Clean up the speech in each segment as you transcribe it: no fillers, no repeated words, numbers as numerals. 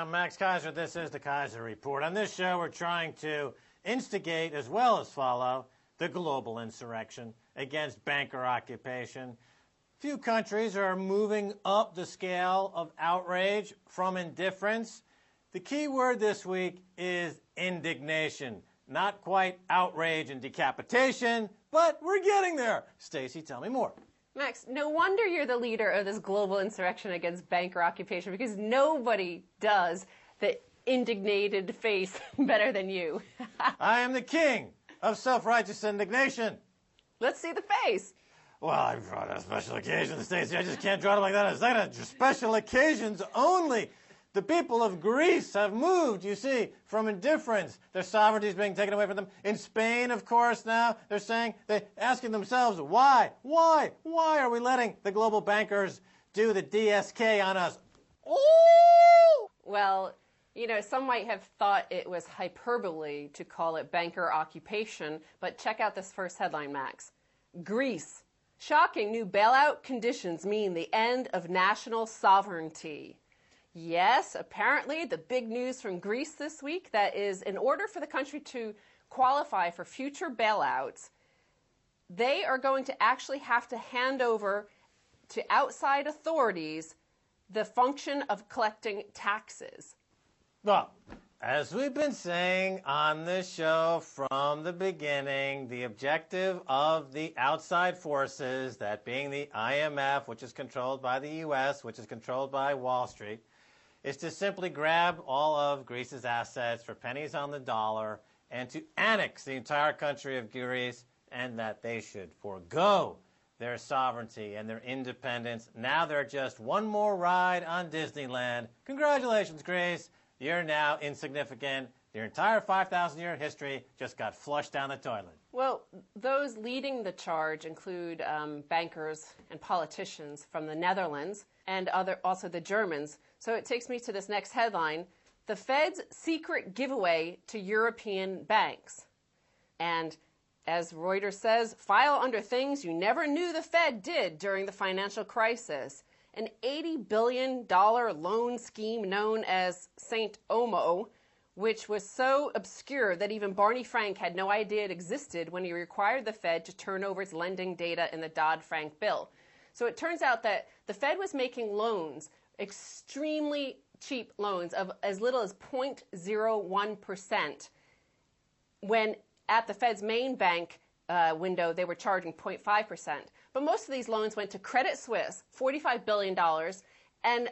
I'm Max Keiser. This is the Keiser Report. On this show, we're trying to instigate as well as follow the global insurrection against banker occupation. Few countries are moving up the scale of outrage from indifference. The key word this week is indignation. Not quite outrage and decapitation, but we're getting there. Stacy, tell me more. Max, no wonder you're the leader of this global insurrection against banker occupation, because nobody does the indignated face better than you. I am the king of self-righteous indignation. Let's see the face. Well, I brought a special occasion, Stacy. I just can't draw it like that. It's not a special occasions only. The people of Greece have moved, you see, from indifference. Their sovereignty is being taken away from them. In Spain, of course, now, they're asking themselves, why? Why are we letting the global bankers do the DSK on us? Ooh! Well, you know, some might have thought it was hyperbole to call it banker occupation, but check out this first headline, Max. Greece. Shocking new bailout conditions mean the end of national sovereignty. Yes, apparently the big news from Greece this week, that is, in order for the country to qualify for future bailouts, they are going to actually have to hand over to outside authorities the function of collecting taxes. Well, as we've been saying on this show from the beginning, the objective of the outside forces, that being the IMF, which is controlled by the U.S., which is controlled by Wall Street, is to simply grab all of Greece's assets for pennies on the dollar and to annex the entire country of Greece, and that they should forego their sovereignty and their independence. Now they're just one more ride on Disneyland. Congratulations, Greece. You're now insignificant. Your entire 5,000-year history just got flushed down the toilet. Well, those leading the charge include bankers and politicians from the Netherlands and also the Germans. So it takes me to this next headline, the Fed's secret giveaway to European banks. And as Reuters says, file under things you never knew the Fed did during the financial crisis. An $80 billion loan scheme known as St. Omo, which was so obscure that even Barney Frank had no idea it existed when he required the Fed to turn over its lending data in the Dodd-Frank bill. So it turns out that the Fed was making loans, extremely cheap loans of as little as 0.01%, when at the Fed's main bank window they were charging 0.5%. But most of these loans went to Credit Suisse, $45 billion, and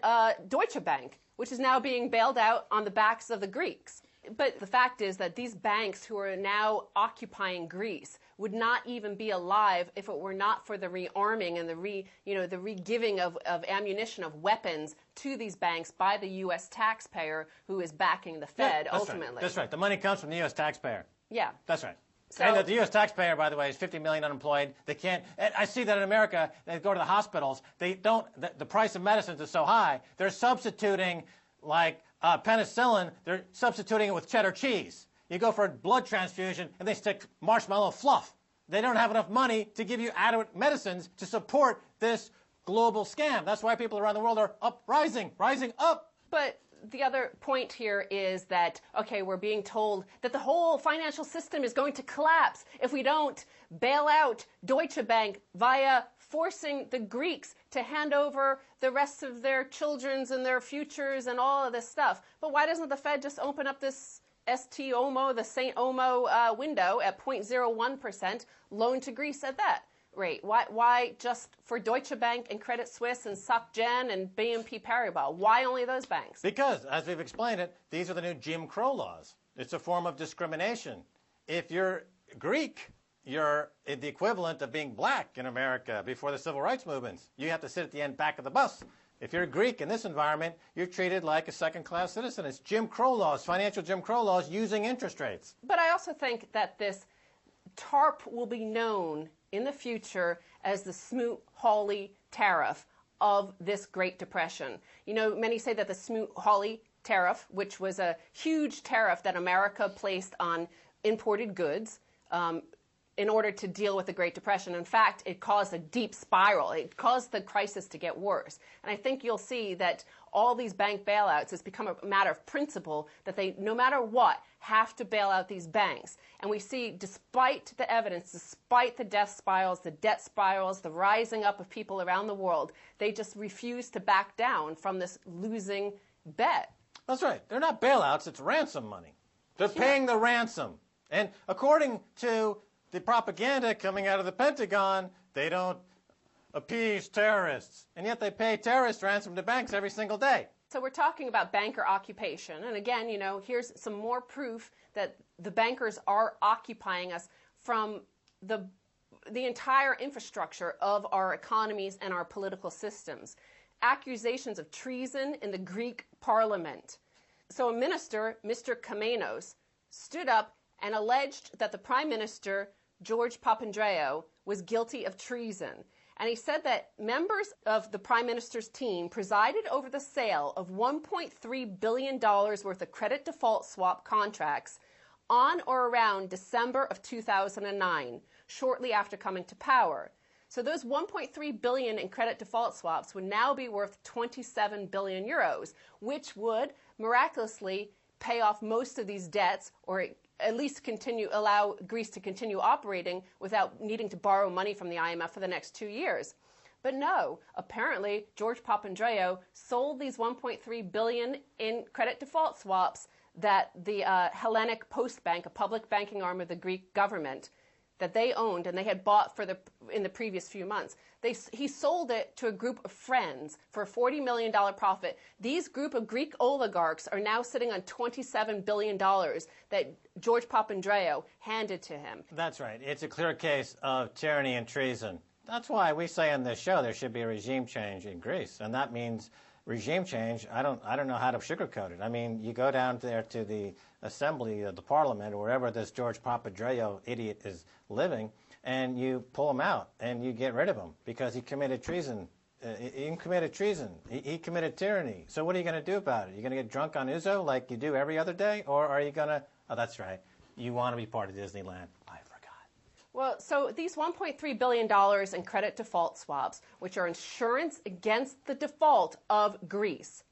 Deutsche Bank, which is now being bailed out on the backs of the Greeks. But the fact is that these banks who are now occupying Greece would not even be alive if it were not for the rearming and the re-giving of ammunition, of weapons to these banks by the U.S. taxpayer who is backing the Fed ultimately. Right. That's right. The money comes from the U.S. taxpayer. Yeah. That's right. So, and the U.S. taxpayer, by the way, is 50 million unemployed. They can't. I see that in America. They go to the hospitals. They don't. The price of medicines is so high. They're substituting like penicillin. They're substituting it with cheddar cheese. You go for a blood transfusion, and they stick marshmallow fluff. They don't have enough money to give you adequate medicines to support this global scam. That's why people around the world are rising up. But the other point here is that, okay, we're being told that the whole financial system is going to collapse if we don't bail out Deutsche Bank via forcing the Greeks to hand over the rest of their children's and their futures and all of this stuff. But why doesn't the Fed just open up this St. Omo, the St. Omo window at 0.01%, loan to Greece at that rate? Why just for Deutsche Bank and Credit Suisse and Soc Gen and BNP Paribas? Why only those banks? Because, as we've explained it, these are the new Jim Crow laws. It's a form of discrimination. If you're Greek, you're the equivalent of being black in America before the civil rights movements. You have to sit at the back of the bus. If you're Greek in this environment, you're treated like a second-class citizen. It's Jim Crow laws, financial Jim Crow laws using interest rates. But I also think that this TARP will be known in the future as the Smoot-Hawley tariff of this Great Depression. You know, many say that the Smoot-Hawley tariff, which was a huge tariff that America placed on imported goods, in order to deal with the Great Depression. In fact, it caused a deep spiral. It caused the crisis to get worse. And I think you'll see that all these bank bailouts has become a matter of principle that they, no matter what, have to bail out these banks. And we see, despite the evidence, despite the death spirals, the debt spirals, the rising up of people around the world, they just refuse to back down from this losing bet. That's right. They're not bailouts, it's ransom money. They're paying the ransom. And according to the propaganda coming out of the Pentagon, they don't appease terrorists. And yet they pay terrorist ransom to banks every single day. So we're talking about banker occupation. And again, you know, here's some more proof that the bankers are occupying us from the entire infrastructure of our economies and our political systems. Accusations of treason in the Greek parliament. So a minister, Mr. Kamenos, stood up and alleged that the prime minister, George Papandreou, was guilty of treason. And he said that members of the prime minister's team presided over the sale of $1.3 billion worth of credit default swap contracts on or around December of 2009, shortly after coming to power. So those 1.3 billion in credit default swaps would now be worth 27 billion euros, which would miraculously pay off most of these debts, or at least allow Greece to continue operating without needing to borrow money from the IMF for the next 2 years. But no, apparently George Papandreou sold these 1.3 billion in credit default swaps that the Hellenic Post Bank, a public banking arm of the Greek government, that they owned and they had bought in the previous few months. He sold it to a group of friends for a $40 million profit. These group of Greek oligarchs are now sitting on $27 billion that George Papandreou handed to him. That's right. It's a clear case of tyranny and treason. That's why we say on this show there should be a regime change in Greece, and that means regime change. I don't know how to sugarcoat it. I mean, you go down there to the assembly, the parliament, or wherever this George Papandreou idiot is living, and you pull him out and you get rid of him because he committed treason. He committed treason. He committed tyranny. So what are you going to do about it? You're going to get drunk on Ouzo like you do every other day, or are you going to? Oh, that's right. You want to be part of Disneyland. I forgot. Well, so these $1.3 billion in credit default swaps, which are insurance against the default of Greece,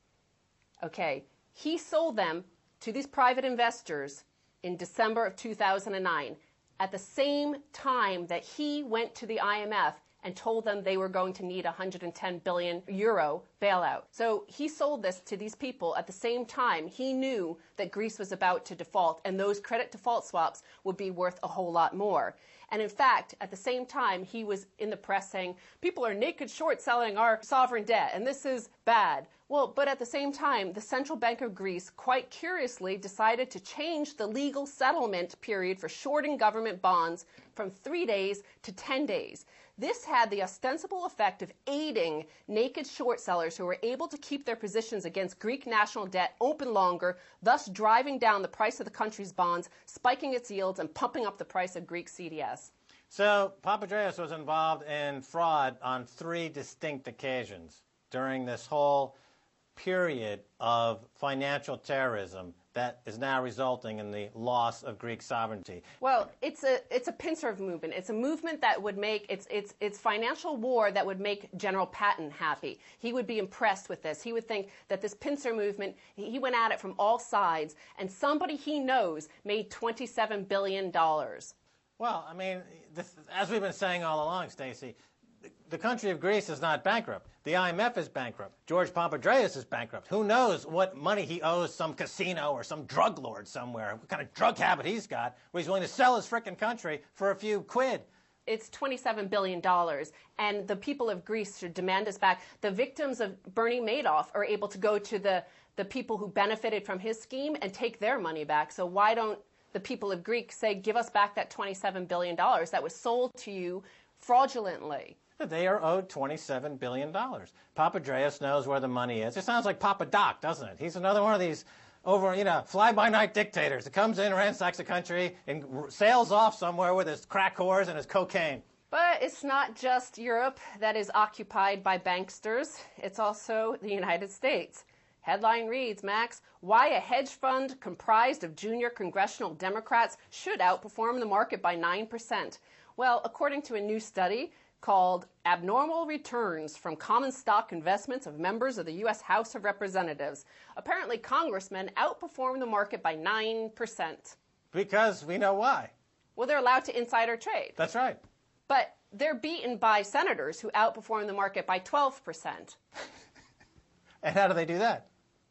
okay, he sold them to these private investors in December of 2009, at the same time that he went to the IMF and told them they were going to need a 110 billion euro bailout. So he sold this to these people at the same time he knew that Greece was about to default, and those credit default swaps would be worth a whole lot more. And in fact, at the same time, he was in the press saying, people are naked short selling our sovereign debt, and this is bad. Well, but at the same time, the Central Bank of Greece quite curiously decided to change the legal settlement period for shorting government bonds from 3 days to 10 days. This had the ostensible effect of aiding naked short sellers who were able to keep their positions against Greek national debt open longer, thus driving down the price of the country's bonds, spiking its yields, and pumping up the price of Greek CDS. So Papandreou was involved in fraud on 3 distinct occasions during this whole period of financial terrorism that is now resulting in the loss of Greek sovereignty. Well, it's a pincer movement. It's a movement that would make it's financial war that would make General Patton happy. He would be impressed with this. He would think that this pincer movement, he went at it from all sides, and somebody he knows made $27 billion. Well, I mean, as we've been saying all along, Stacy, the country of Greece is not bankrupt. The IMF is bankrupt. George Papandreou is bankrupt. Who knows what money he owes some casino or some drug lord somewhere, what kind of drug habit he's got, where he's willing to sell his frickin' country for a few quid. It's $27 billion, and the people of Greece should demand us back. The victims of Bernie Madoff are able to go to the people who benefited from his scheme and take their money back. So why don't the people of Greece say, give us back that $27 billion that was sold to you fraudulently? They are owed $27 billion. Papandreou knows where the money is. It sounds like Papa Doc, doesn't it? He's another one of these fly-by-night dictators that comes in, ransacks the country, and sails off somewhere with his crack whores and his cocaine. But it's not just Europe that is occupied by banksters. It's also the United States. Headline reads, Max, why a hedge fund comprised of junior congressional Democrats should outperform the market by 9%. Well, according to a new study called Abnormal Returns from Common Stock Investments of Members of the U.S. House of Representatives, apparently congressmen outperform the market by 9%. Because we know why. Well, they're allowed to insider trade. That's right. But they're beaten by senators who outperform the market by 12%. And how do they do that?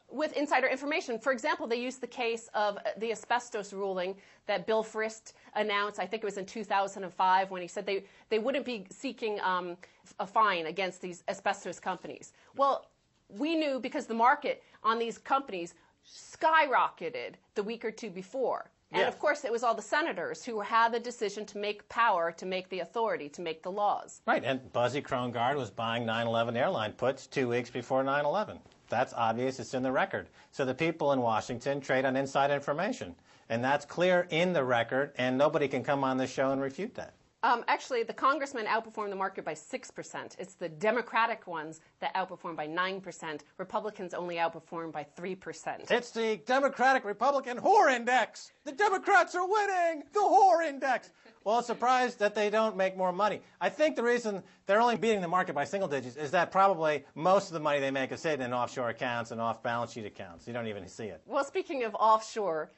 With insider information. For example, they used the case of the asbestos ruling that Bill Frist announced, I think it was in 2005, when he said they wouldn't be seeking a fine against these asbestos companies. Well, we knew because the market on these companies skyrocketed the week or two before. And of course, it was all the senators who had the decision to make power, to make the authority, to make the laws. Right, and Buzzy Krongard was buying 9/11 airline puts 2 weeks before 9/11. That's obvious. It's in the record. So the people in Washington trade on inside information. And that's clear in the record, and nobody can come on this show and refute that. Actually, the congressmen outperform the market by 6%. It's the Democratic ones that outperform by 9%. Republicans only outperform by 3%. It's the Democratic-Republican whore index. The Democrats are winning the whore index. Well, it's surprised that they don't make more money. I think the reason they're only beating the market by single digits is that probably most of the money they make is sitting in offshore accounts and off-balance sheet accounts. You don't even see it. Well, speaking of offshore,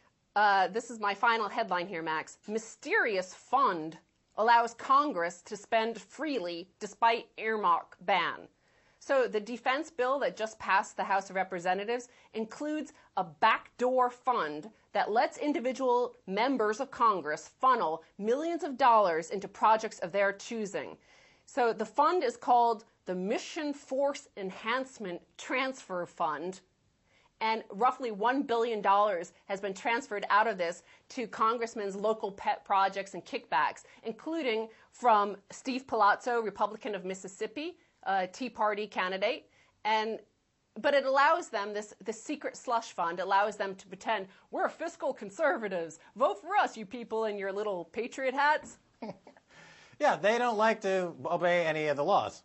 this is my final headline here, Max. Mysterious fund allows Congress to spend freely despite earmark ban. So the defense bill that just passed the House of Representatives includes a backdoor fund that lets individual members of Congress funnel millions of dollars into projects of their choosing. So the fund is called the Mission Force Enhancement Transfer Fund, and roughly $1 billion has been transferred out of this to congressmen's local pet projects and kickbacks, including from Steve Palazzo, Republican of Mississippi, a Tea Party candidate. But it allows them, this secret slush fund allows them to pretend, we're fiscal conservatives. Vote for us, you people in your little patriot hats. Yeah, they don't like to obey any of the laws.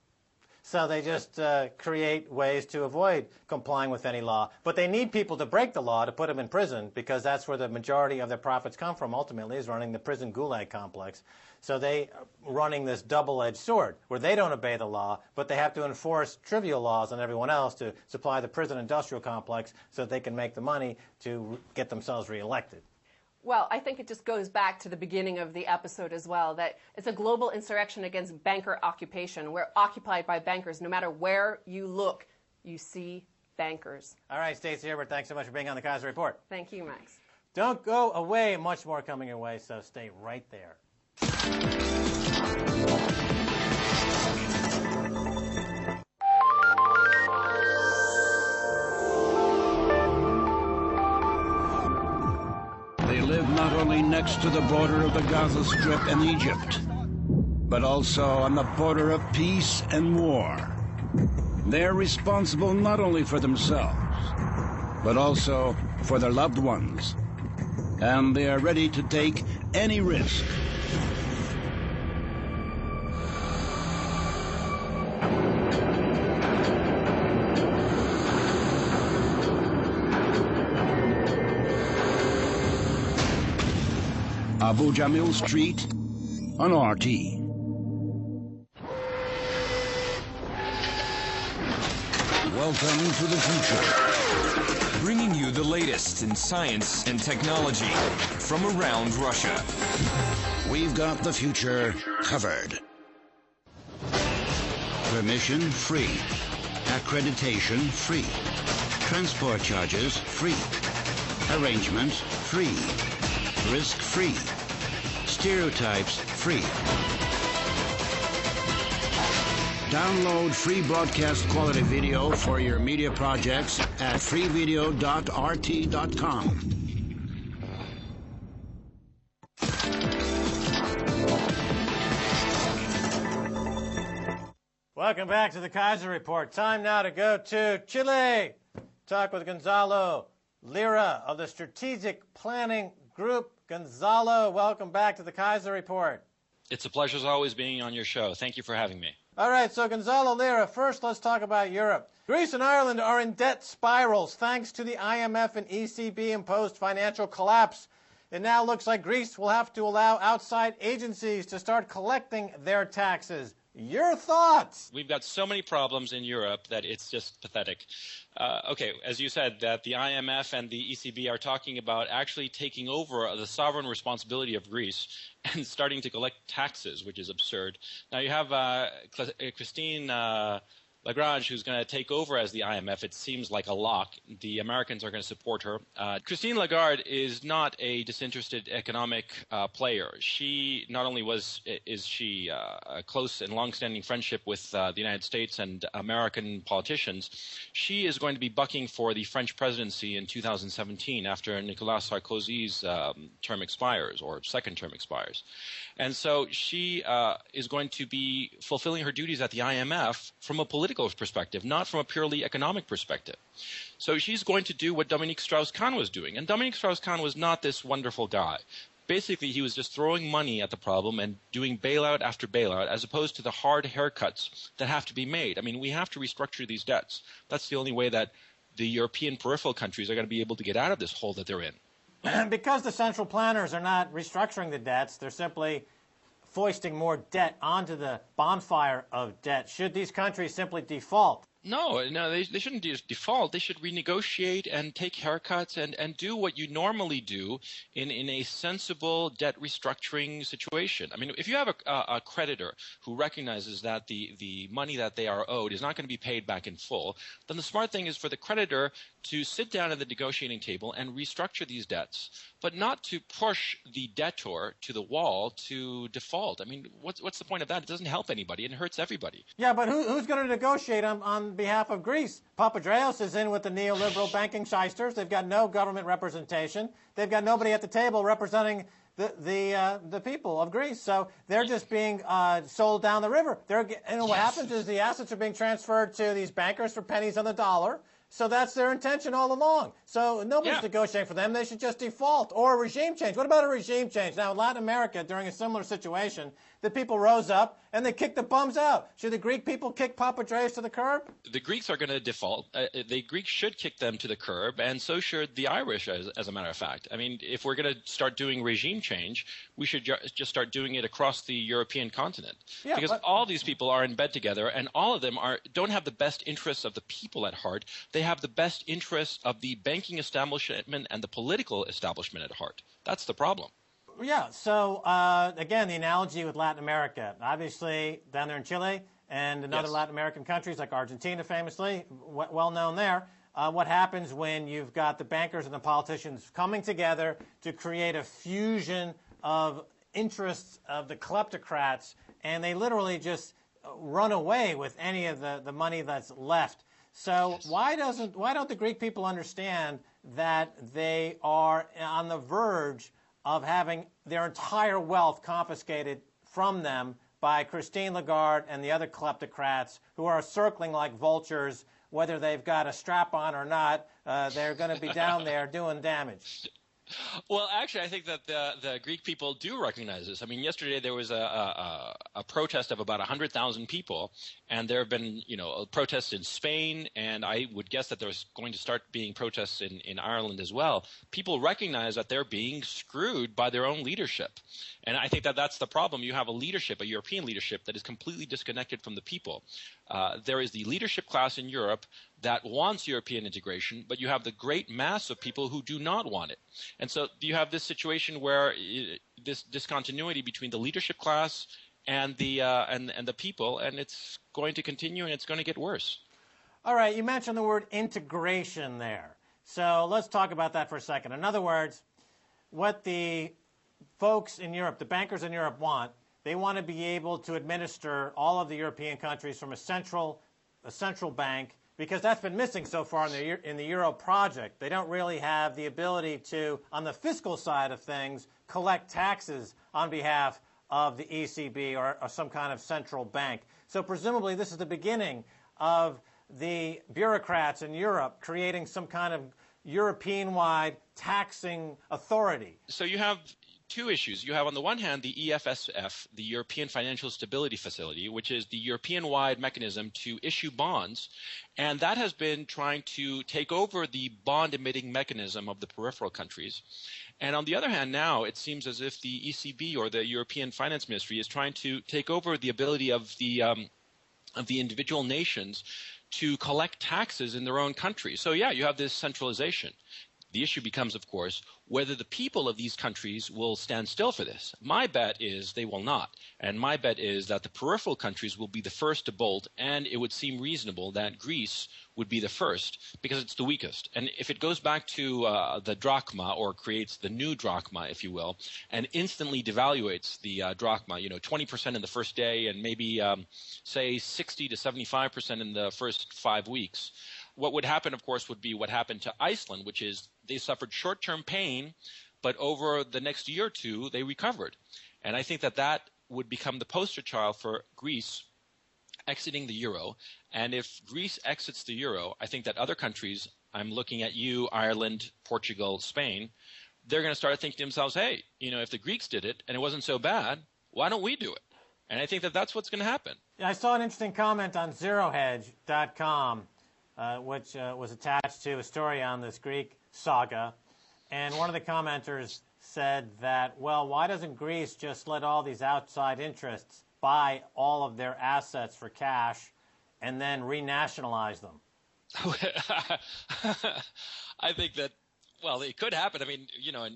So they just create ways to avoid complying with any law. But they need people to break the law to put them in prison, because that's where the majority of their profits come from, ultimately, is running the prison gulag complex. So they are running this double-edged sword, where they don't obey the law, but they have to enforce trivial laws on everyone else to supply the prison industrial complex so that they can make the money to get themselves reelected. Well, I think it just goes back to the beginning of the episode as well, that it's a global insurrection against banker occupation. We're occupied by bankers. No matter where you look, you see bankers. All right, Stacy Herbert, thanks so much for being on the Keiser Report. Thank you, Max. Don't go away. Much more coming your way, so stay right there. They live not only next to the border of the Gaza Strip and Egypt, but also on the border of peace and war. They're responsible not only for themselves, but also for their loved ones. And they are ready to take any risk. Abu Jamil Street on RT. Welcome to the future, bringing you the latest in science and technology from around Russia. We've got the future covered. Permission free. Accreditation free. Transport charges free. Arrangement free. Risk free. Stereotypes free. Download free broadcast quality video for your media projects at freevideo.rt.com. Welcome back to the Keiser Report. Time now to go to Chile. Talk with Gonzalo Lira of the Strategic Planning Group. Gonzalo, welcome back to the Keiser Report. It's a pleasure as always being on your show. Thank you for having me. All right, so Gonzalo Lira, first let's talk about Europe. Greece and Ireland are in debt spirals thanks to the IMF and ECB-imposed financial collapse. It now looks like Greece will have to allow outside agencies to start collecting their taxes. Your thoughts? We've got so many problems in Europe that it's just pathetic. Okay, as you said, that the IMF and the ECB are talking about actually taking over the sovereign responsibility of Greece and starting to collect taxes, which is absurd. Now you have Christine Lagrange, who's going to take over as the IMF. It seems like a lock. The Americans are going to support her. Christine Lagarde is not a disinterested economic player. She not only is she a close and long-standing friendship with the United States and American politicians, she is going to be bucking for the French presidency in 2017 after Nicolas Sarkozy's term expires, or second term expires. And so she is going to be fulfilling her duties at the IMF from a political perspective, not from a purely economic perspective. So she's going to do what Dominique Strauss-Kahn was doing. And Dominique Strauss-Kahn was not this wonderful guy. Basically, he was just throwing money at the problem and doing bailout after bailout, as opposed to the hard haircuts that have to be made. I mean, we have to restructure these debts. That's the only way that the European peripheral countries are going to be able to get out of this hole that they're in. Because the central planners are not restructuring the debts, they're simply foisting more debt onto the bonfire of debt. Should these countries simply default? No, they shouldn't just default. They should renegotiate and take haircuts and do what you normally do in a sensible debt restructuring situation. I mean, if you have a creditor who recognizes that the money that they are owed is not going to be paid back in full, then the smart thing is for the creditor to sit down at the negotiating table and restructure these debts, but not to push the debtor to the wall to default. I mean, what's the point of that? It doesn't help anybody. It hurts everybody. Yeah, but who's going to negotiate on behalf of Greece? Papadreou is in with the neoliberal banking shysters. They've got no government representation. They've got nobody at the table representing the people of Greece. So they're just being sold down the river. What happens is the assets are being transferred to these bankers for pennies on the dollar. So that's their intention all along. So nobody's negotiating for them. They should just default, or a regime change. What about a regime change? Now, in Latin America, during a similar situation, the people rose up and they kicked the bums out. Should the Greek people kick Papadreou to the curb? The Greeks are going to default. The Greeks should kick them to the curb, and so should the Irish, as a matter of fact. I mean, if we're going to start doing regime change, we should just start doing it across the European continent. Yeah, because all these people are in bed together, and all of them don't have the best interests of the people at heart. They have the best interests of the banking establishment and the political establishment at heart. That's the problem. Yeah, so again, the analogy with Latin America. Obviously, down there in Chile and in other Latin American countries like Argentina, famously, well known there, what happens when you've got the bankers and the politicians coming together to create a fusion of interests of the kleptocrats, and they literally just run away with any of the money that's left. So why don't the Greek people understand that they are on the verge of having their entire wealth confiscated from them by Christine Lagarde and the other kleptocrats who are circling like vultures, whether they've got a strap on or not? They're going to be down there doing damage. Well, actually, I think that the Greek people do recognize this. I mean, yesterday there was a protest of about 100,000 people, and there have been, protests in Spain, and I would guess that there's going to start being protests in Ireland as well. People recognize that they're being screwed by their own leadership. And I think that that's the problem. You have a leadership, a European leadership, that is completely disconnected from the people. There is the leadership class in Europe that wants European integration, but you have the great mass of people who do not want it. And so you have this situation where this discontinuity between the leadership class and the people, and it's going to continue, and it's going to get worse. All right, you mentioned the word integration there. So let's talk about that for a second. In other words, what the folks in Europe, the bankers in Europe want, they want to be able to administer all of the European countries from a central bank, because that's been missing so far in the Euro project. They don't really have the ability to, on the fiscal side of things, collect taxes on behalf of the ECB or some kind of central bank. So presumably this is the beginning of the bureaucrats in Europe creating some kind of European-wide taxing authority. So you have two issues. You have on the one hand the EFSF, the European Financial Stability Facility, which is the European-wide mechanism to issue bonds, and that has been trying to take over the bond-emitting mechanism of the peripheral countries. And on the other hand, now it seems as if the ECB or the European Finance Ministry is trying to take over the ability of the individual nations to collect taxes in their own country. So yeah, you have this centralization. The issue becomes, of course, whether the people of these countries will stand still for this. My bet is they will not. And my bet is that the peripheral countries will be the first to bolt, and it would seem reasonable that Greece would be the first because it's the weakest. And if it goes back to the drachma, or creates the new drachma, if you will, and instantly devaluates the drachma, 20% in the first day and maybe, say, 60 to 75% in the first 5 weeks, what would happen, of course, would be what happened to Iceland, which is they suffered short-term pain, but over the next year or two, they recovered. And I think that that would become the poster child for Greece exiting the euro. And if Greece exits the euro, I think that other countries, I'm looking at you, Ireland, Portugal, Spain, they're going to start thinking to themselves, hey, if the Greeks did it and it wasn't so bad, why don't we do it? And I think that that's what's going to happen. Yeah, I saw an interesting comment on ZeroHedge.com. Which was attached to a story on this Greek saga. And one of the commenters said that, well, why doesn't Greece just let all these outside interests buy all of their assets for cash and then renationalize them? I think that, well, it could happen. I mean,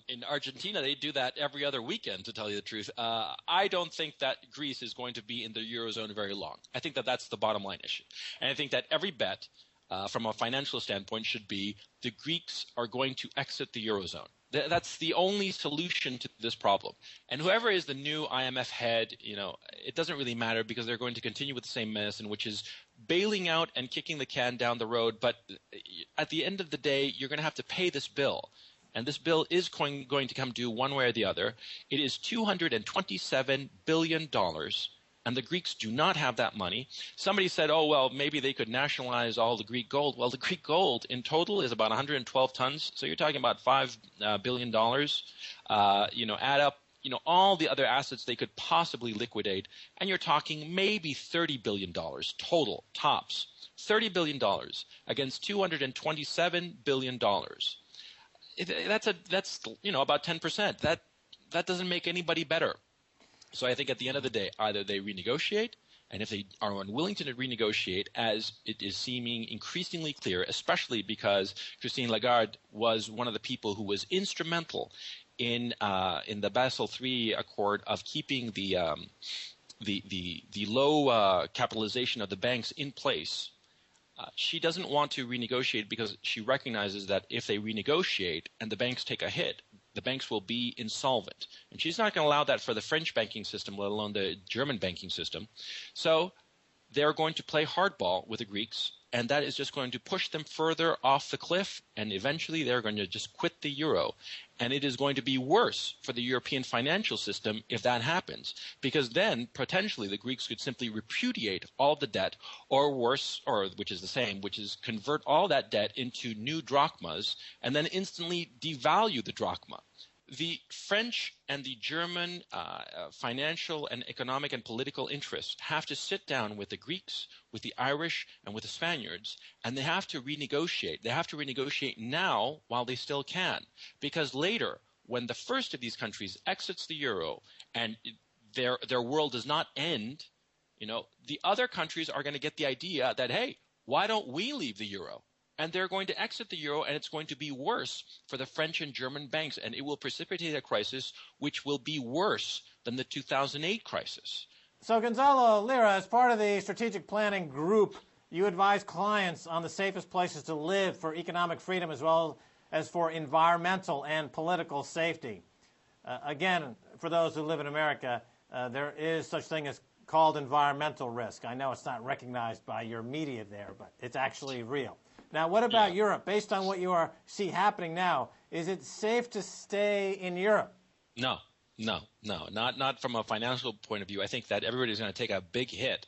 in Argentina, they do that every other weekend, to tell you the truth. I don't think that Greece is going to be in the Eurozone very long. I think that that's the bottom line issue. And I think that every bet from a financial standpoint should be the Greeks are going to exit the Eurozone. That's the only solution to this problem. And whoever is the new IMF head, it doesn't really matter because they're going to continue with the same medicine, which is bailing out and kicking the can down the road. But at the end of the day, you're going to have to pay this bill. And this bill is going to come due one way or the other. It is $227 billion. And the Greeks do not have that money. Somebody said, oh, well, maybe they could nationalize all the Greek gold. Well, the Greek gold in total is about 112 tons. So you're talking about $5 billion. Add up, all the other assets they could possibly liquidate. And you're talking maybe $30 billion total, tops. $30 billion against $227 billion. That's about 10%. That doesn't make anybody better. So I think at the end of the day, either they renegotiate, and if they are unwilling to renegotiate, as it is seeming increasingly clear, especially because Christine Lagarde was one of the people who was instrumental in the Basel III Accord of keeping the low capitalization of the banks in place. She doesn't want to renegotiate because she recognizes that if they renegotiate and the banks take a hit, the banks will be insolvent. And she's not going to allow that for the French banking system, let alone the German banking system. So they're going to play hardball with the Greeks, and that is just going to push them further off the cliff, and eventually they're going to just quit the euro. And it is going to be worse for the European financial system if that happens, because then potentially the Greeks could simply repudiate all the debt, or worse, or which is the same, which is convert all that debt into new drachmas and then instantly devalue the drachma. The French and the German financial and economic and political interests have to sit down with the Greeks, with the Irish, and with the Spaniards, and they have to renegotiate. They have to renegotiate now while they still can, because later, when the first of these countries exits the euro and their world does not end, the other countries are going to get the idea that, hey, why don't we leave the euro? And they're going to exit the euro, and it's going to be worse for the French and German banks, and it will precipitate a crisis which will be worse than the 2008 crisis. So, Gonzalo Lira, as part of the strategic planning group, you advise clients on the safest places to live for economic freedom as well as for environmental and political safety. Again, for those who live in America, there is such thing as called environmental risk. I know it's not recognized by your media there, but it's actually real. Now, what about Europe? Based on what you see happening now, is it safe to stay in Europe? No, not from a financial point of view. I think that everybody's going to take a big hit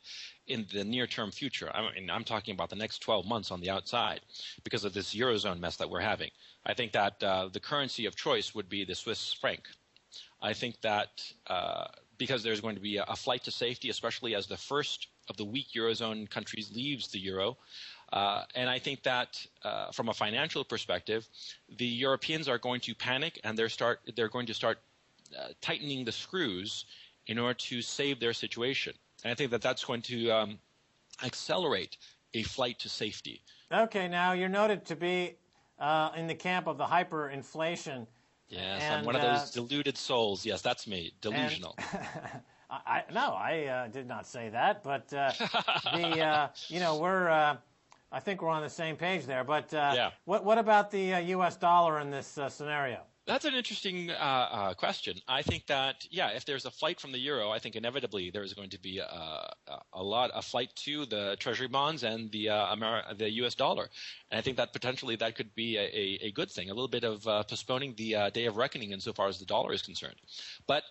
in the near-term future. I'm talking about the next 12 months on the outside because of this Eurozone mess that we're having. I think that the currency of choice would be the Swiss franc. I think that because there's going to be a flight to safety, especially as the first of the weak Eurozone countries leaves the euro. And I think that from a financial perspective, the Europeans are going to panic and they're going to start tightening the screws in order to save their situation. And I think that that's going to accelerate a flight to safety. Okay, now you're noted to be in the camp of the hyperinflation. Yes, I'm one of those deluded souls. Yes, that's me, delusional. I did not say that, but I think we're on the same page there. But what about the U.S. dollar in this scenario? That's an interesting question. I think that, if there's a flight from the euro, I think inevitably there's going to be a flight to the treasury bonds and the U.S. dollar. And I think that potentially that could be a good thing, a little bit of postponing the day of reckoning insofar as the dollar is concerned. But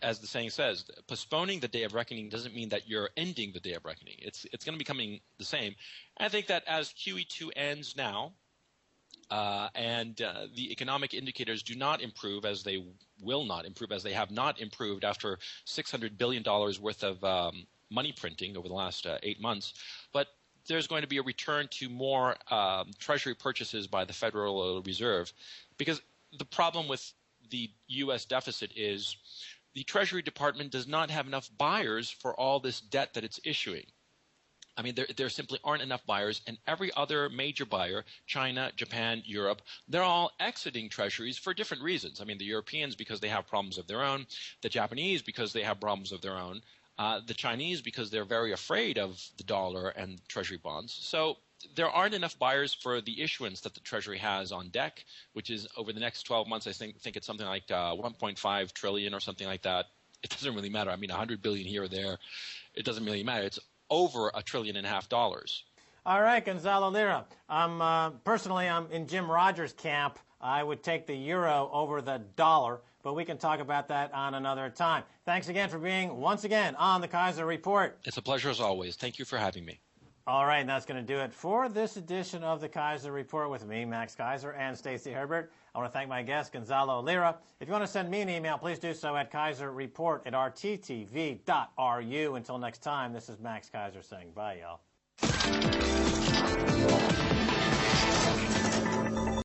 as the saying says, postponing the day of reckoning doesn't mean that you're ending the day of reckoning. It's going to be coming the same. And I think that as QE2 ends now, and the economic indicators do not improve, as they will not improve, as they have not improved after $600 billion worth of money printing over the last 8 months. But there's going to be a return to more treasury purchases by the Federal Reserve, because the problem with the U.S. deficit is the Treasury Department does not have enough buyers for all this debt that it's issuing. I mean, there simply aren't enough buyers, and every other major buyer, China, Japan, Europe, they're all exiting treasuries for different reasons. I mean, the Europeans because they have problems of their own, the Japanese because they have problems of their own, the Chinese because they're very afraid of the dollar and treasury bonds. So there aren't enough buyers for the issuance that the Treasury has on deck, which is over the next 12 months, I think it's something like 1.5 trillion or something like that. It doesn't really matter. I mean, 100 billion here or there, it doesn't really matter. It's over $1.5 trillion. All right, Gonzalo Lira. Personally, I'm in Jim Rogers' camp. I would take the euro over the dollar, but we can talk about that on another time. Thanks again for being once again on the Keiser Report. It's a pleasure as always. Thank you for having me. All right, and that's going to do it for this edition of the Keiser Report with me, Max Keiser, and Stacy Herbert. I want to thank my guest, Gonzalo Lira. If you want to send me an email, please do so at keiserreport@rttv.ru. Until next time, this is Max Keiser saying bye, y'all.